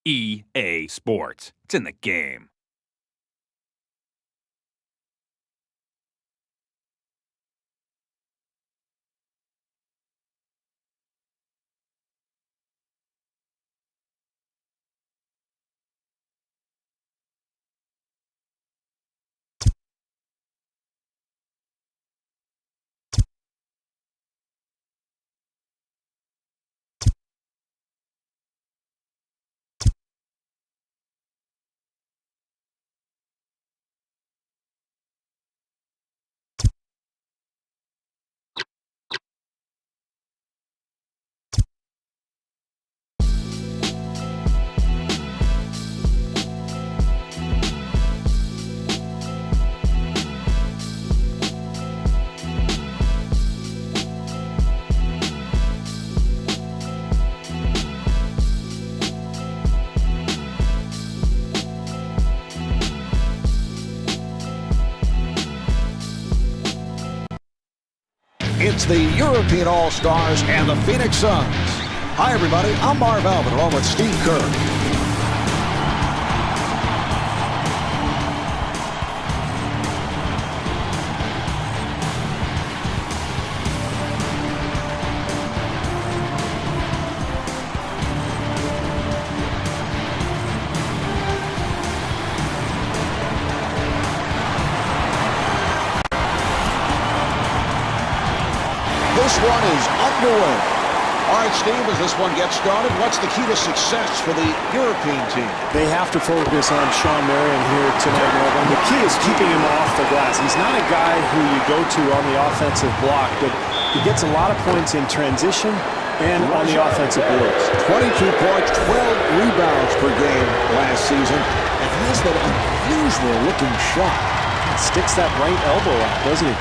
EA Sports. It's in the game. It's the European All-Stars and the Phoenix Suns. Hi, everybody. I'm Marv Alvin, along with Steve Kerr. This one is underway. All right, Steve, as this one gets started, what's the key to success for the European team? They have to focus on Sean Marion here tonight, Marvin. The key is keeping him off the glass. He's not a guy who you go to on the offensive block, but he gets a lot of points in transition and on the offensive boards. 22 points, 12 rebounds per game last season, and has that unusual-looking shot. He sticks that right elbow out, doesn't he?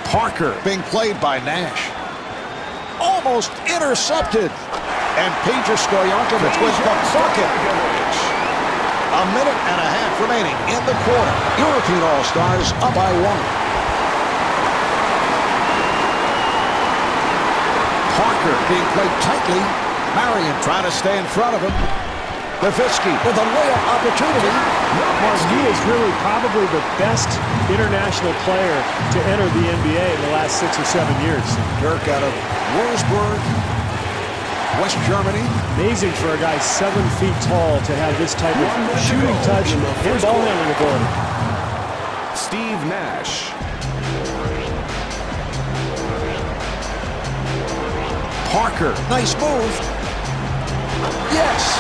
Parker being played by Nash. Almost intercepted. And Peja Stojakovic with the bucket. A minute and a half remaining in the quarter. European All-Stars up by 1. Parker being played tightly. Marion trying to stay in front of him. Nowitzki with a layup opportunity. He is really probably the best international player to enter the NBA in the last 6 or 7 years. Dirk out of Wolfsburg, West Germany. Amazing for a guy 7 feet tall to have this type of shooting touch and ball handling ability. Steve Nash. Parker, nice move. Yes.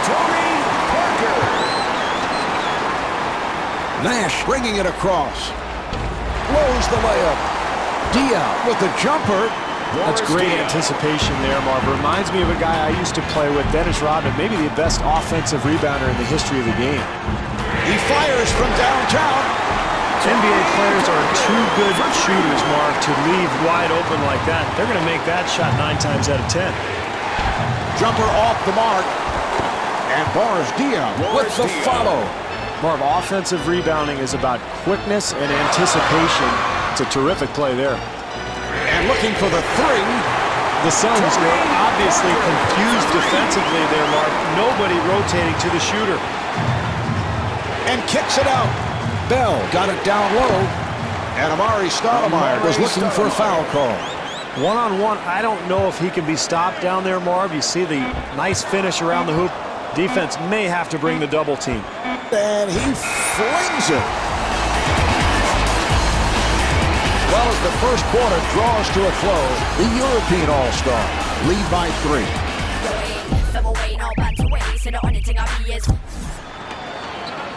Tony Parker. Nash bringing it across. Blows the layup. Diaz with the jumper. That's great anticipation there, Marv. Reminds me of a guy I used to play with, Dennis Rodman, maybe the best offensive rebounder in the history of the game. He fires from downtown. NBA players are too good shooters, Marv, to leave wide open like that. They're going to make that shot 9 times out of 10. Jumper off the mark. And Boris Diaz with the follow. Marv, offensive rebounding is about quickness and anticipation. It's a terrific play there. And looking for the 3. The Suns were obviously confused defensively there, Marv. Nobody rotating to the shooter. And kicks it out. Bell got it down low. And Amari Stoudemire was looking for a foul call. One-on-one, I don't know if he can be stopped down there, Marv. You see the nice finish around the hoop. Defense may have to bring the double team. And he flings it. Well, as the first quarter draws to a close, the European All-Star lead by 3.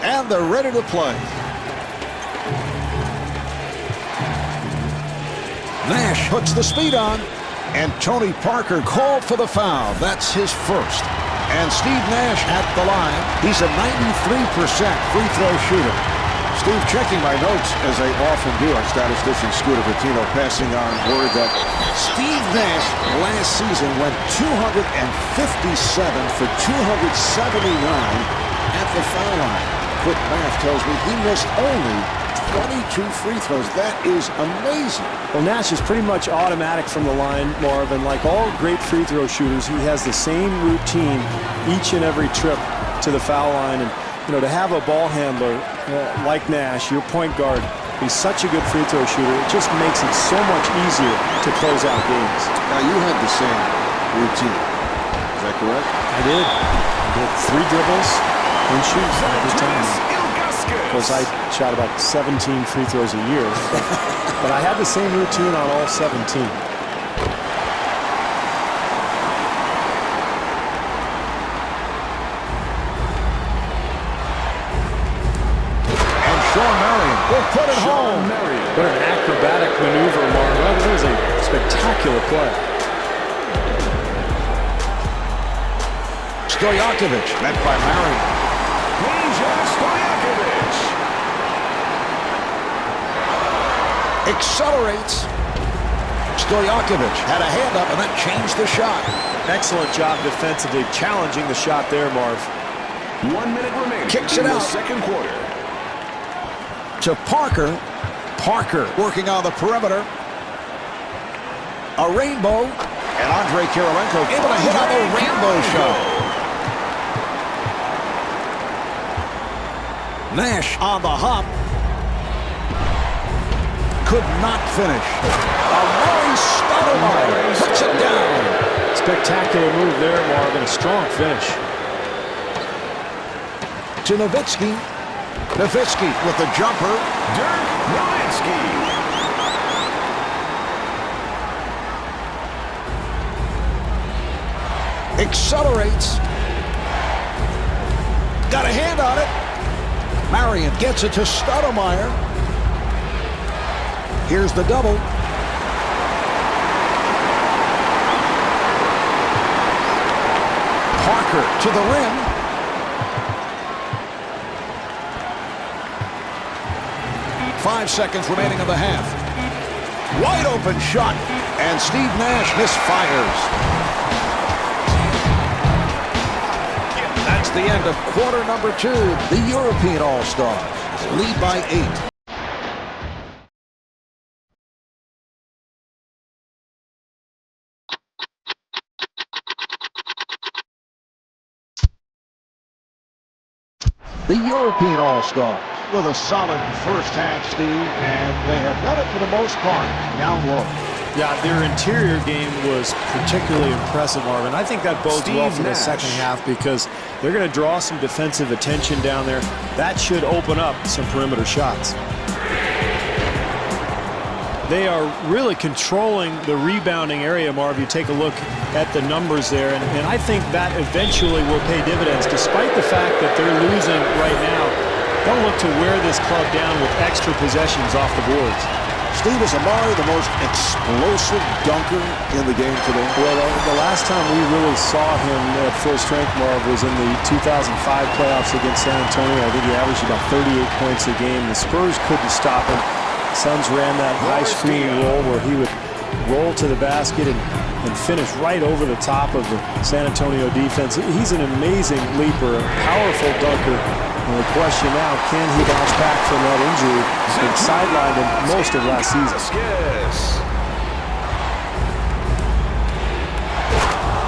And they're ready to play. Nash puts the speed on. And Tony Parker called for the foul. That's his first. And Steve Nash at the line. He's a 93% free throw shooter. Steve, checking my notes, as I often do, our statistician Scooter Patino passing on word that Steve Nash last season went 257 for 279 at the foul line. quick math tells me he missed only 22 free throws. That is amazing. Well, Nash is pretty much automatic from the line, Marvin. Like all great free throw shooters, he has the same routine each and every trip to the foul line. And, you know, to have a ball handler like Nash, your point guard, he's such a good free throw shooter, it just makes it so much easier to close out games. Now, you had the same routine. Is that correct? I did. I did 3 dribbles and shoot every time. Of course, I shot about 17 free throws a year, but I had the same routine on all 17. And Sean Marion will put it home. What an acrobatic maneuver, Marvin. That was a spectacular play. Stojakovic met by Marion. Accelerates. Stojakovic had a hand up, and that changed the shot. Excellent job defensively, challenging the shot there, Marv. 1 minute remaining. Kicks it in out. the second quarter. To Parker. Parker working on the perimeter. A rainbow. And Andre Kirilenko able to hit on the rainbow shot. Nash on the hop. Could not finish. Amari Stoudemire puts it down. Spectacular move there, Marvin. A strong finish. To Nowitzki. Nowitzki with the jumper. Dirk Nowitzki. Accelerates. Got a hand on it. Marion gets it to Stoudemire. Here's the double. Parker to the rim. Five seconds remaining of the half. Wide open shot. And Steve Nash misfires. That's the end of quarter number 2. The European All-Stars lead by 8. The European All-Stars with a solid first half, Steve, and they have done it for the most part down low. Yeah, their interior game was particularly impressive, Marvin. I think that bodes well for the second half because they're going to draw some defensive attention down there. That should open up some perimeter shots. They are really controlling the rebounding area, Marv. You take a look at the numbers there, and I think that eventually will pay dividends. Despite the fact that they're losing right now, they'll look to wear this club down with extra possessions off the boards. Steve, is Amari the most explosive dunker in the game today? Well, the last time we really saw him at full strength, Marv, was in the 2005 playoffs against San Antonio. I think he averaged about 38 points a game. The Spurs couldn't stop him. Suns ran that high screen roll where he would roll to the basket and finish right over the top of the San Antonio defense. He's an amazing leaper, a powerful dunker. And the question now, can he bounce back from that injury that sidelined him most of last season?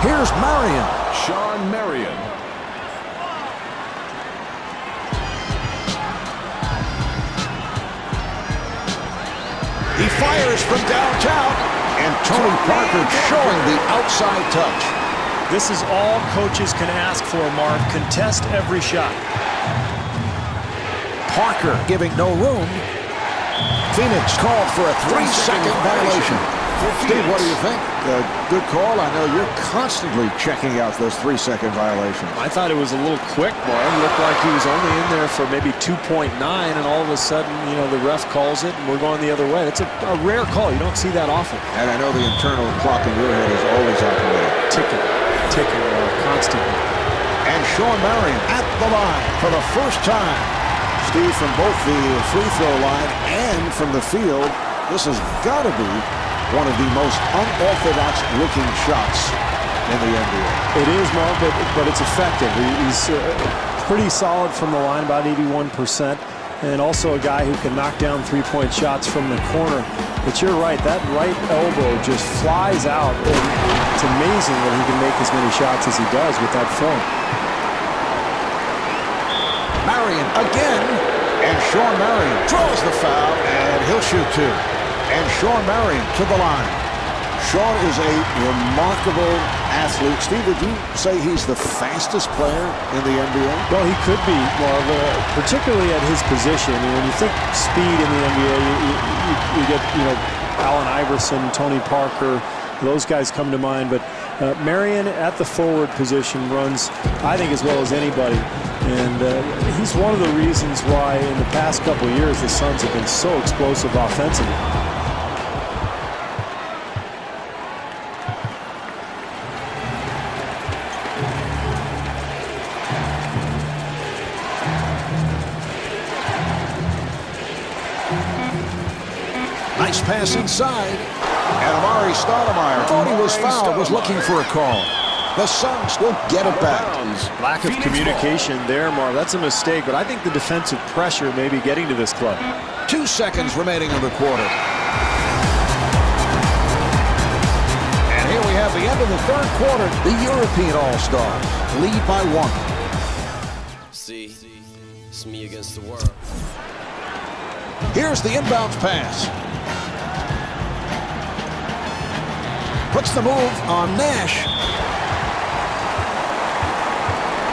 Here's Marion. Sean Marion. He fires from downtown, and Tony Parker showing the outside touch. This is all coaches can ask for, Mark. Contest every shot. Parker giving no room. Phoenix called for a 3-second violation. Steve, what do you think? Good call. I know you're constantly checking out those 3-second violations. I thought it was a little quick, Mark. It looked like he was only in there for maybe 2.9, and all of a sudden, you know, the ref calls it, and we're going the other way. It's a rare call. You don't see that often. And I know the internal clock in your head is always operating. Ticking, constantly. And Sean Marion at the line for the first time. Steve, from both the free throw line and from the field, this has got to be one of the most unorthodox looking shots in the NBA. It is, Mark, but it's effective. He's pretty solid from the line, about 81%. And also a guy who can knock down three-point shots from the corner. But you're right, that right elbow just flies out. And it's amazing that he can make as many shots as he does with that form. Marion again, and Sean Marion draws the foul, and he'll shoot two. And Sean Marion to the line. Sean is a remarkable athlete. Steve, would you say he's the fastest player in the NBA? Well, he could be, Marv, particularly at his position. I mean, when you think speed in the NBA, you get, Allen Iverson, Tony Parker, those guys come to mind. But Marion at the forward position runs, I think, as well as anybody. And he's one of the reasons why in the past couple of years the Suns have been so explosive offensively. Nice pass inside. And Amari Stoudemire thought he was fouled, was looking for a call. The Suns will get it back. Lack of communication there, Marv. That's a mistake, but I think the defensive pressure may be getting to this club. 2 seconds remaining in the quarter. And here we have the end of the third quarter. The European All-Stars lead by 1. See, it's me against the world. Here's the inbounds pass. Puts the move on Nash.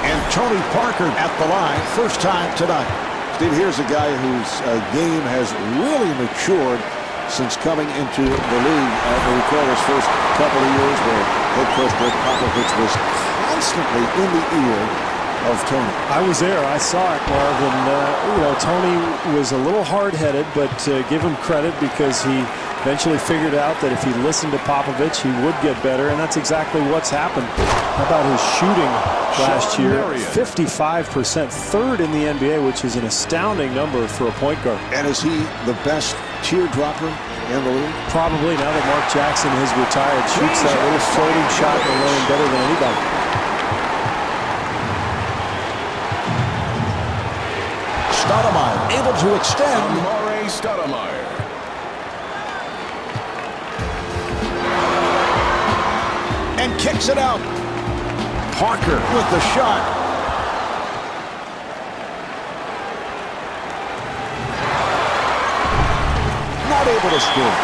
And Tony Parker at the line, first time tonight. Steve, here's a guy whose game has really matured since coming into the league. I recall his first couple of years where head coach Greg Popovich was constantly in the ear of Tony. I was there. I saw it, Marv. And, Tony was a little hard-headed, but give him credit because he eventually figured out that if he listened to Popovich, he would get better, and that's exactly what's happened. How about his shooting last year? 55%, third in the NBA, which is an astounding number for a point guard. And is he the best teardropper in the league? Probably, now that Mark Jackson has retired. Shoots that little floating shot in the lane better than anybody. Stoudemire able to extend. Amari Stoudemire. And kicks it out. Parker with the shot. Not able to score.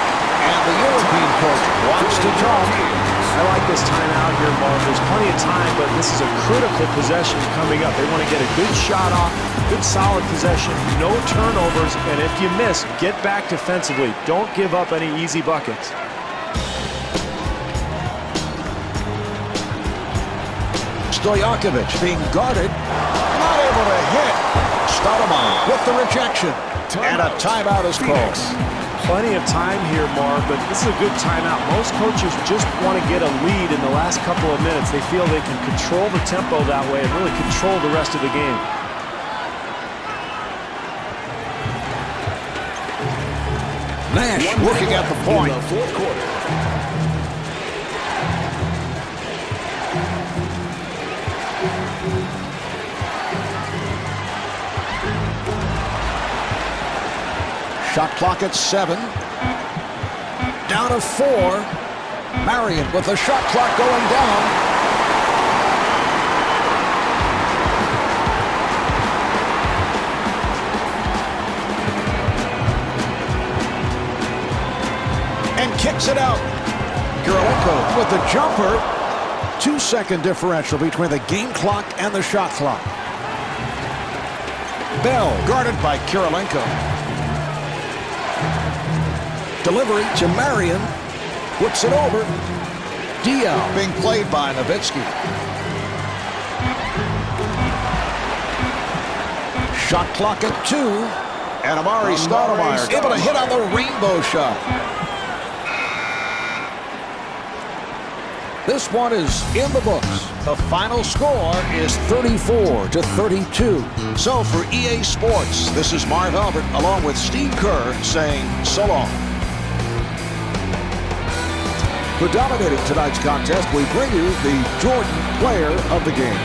And the European coach wants to talk. I like this timeout here, Mark. There's plenty of time, but this is a critical possession coming up. They want to get a good shot off, good solid possession, no turnovers, and if you miss, get back defensively. Don't give up any easy buckets. Stojakovic being guarded, not able to hit. Stoudemire with the rejection. And a timeout is called. Plenty of time here, Marv, but this is a good timeout. Most coaches just want to get a lead in the last couple of minutes. They feel they can control the tempo that way and really control the rest of the game. Nash working at the point. In the fourth quarter. Shot clock at 7. Down to 4. Marion with the shot clock going down. And kicks it out. Kirilenko with the jumper. 2-second differential between the game clock and the shot clock. Bell guarded by Kirilenko. Delivery to Marion. Puts it over. Diaw being played by Nowitzki. Shot clock at 2. And Amari Stoudemire able to hit on the rainbow shot. This one is in the books. The final score is 34-32. So for EA Sports, this is Marv Albert along with Steve Kerr saying so long. For dominating tonight's contest, we bring you the Jordan Player of the Game.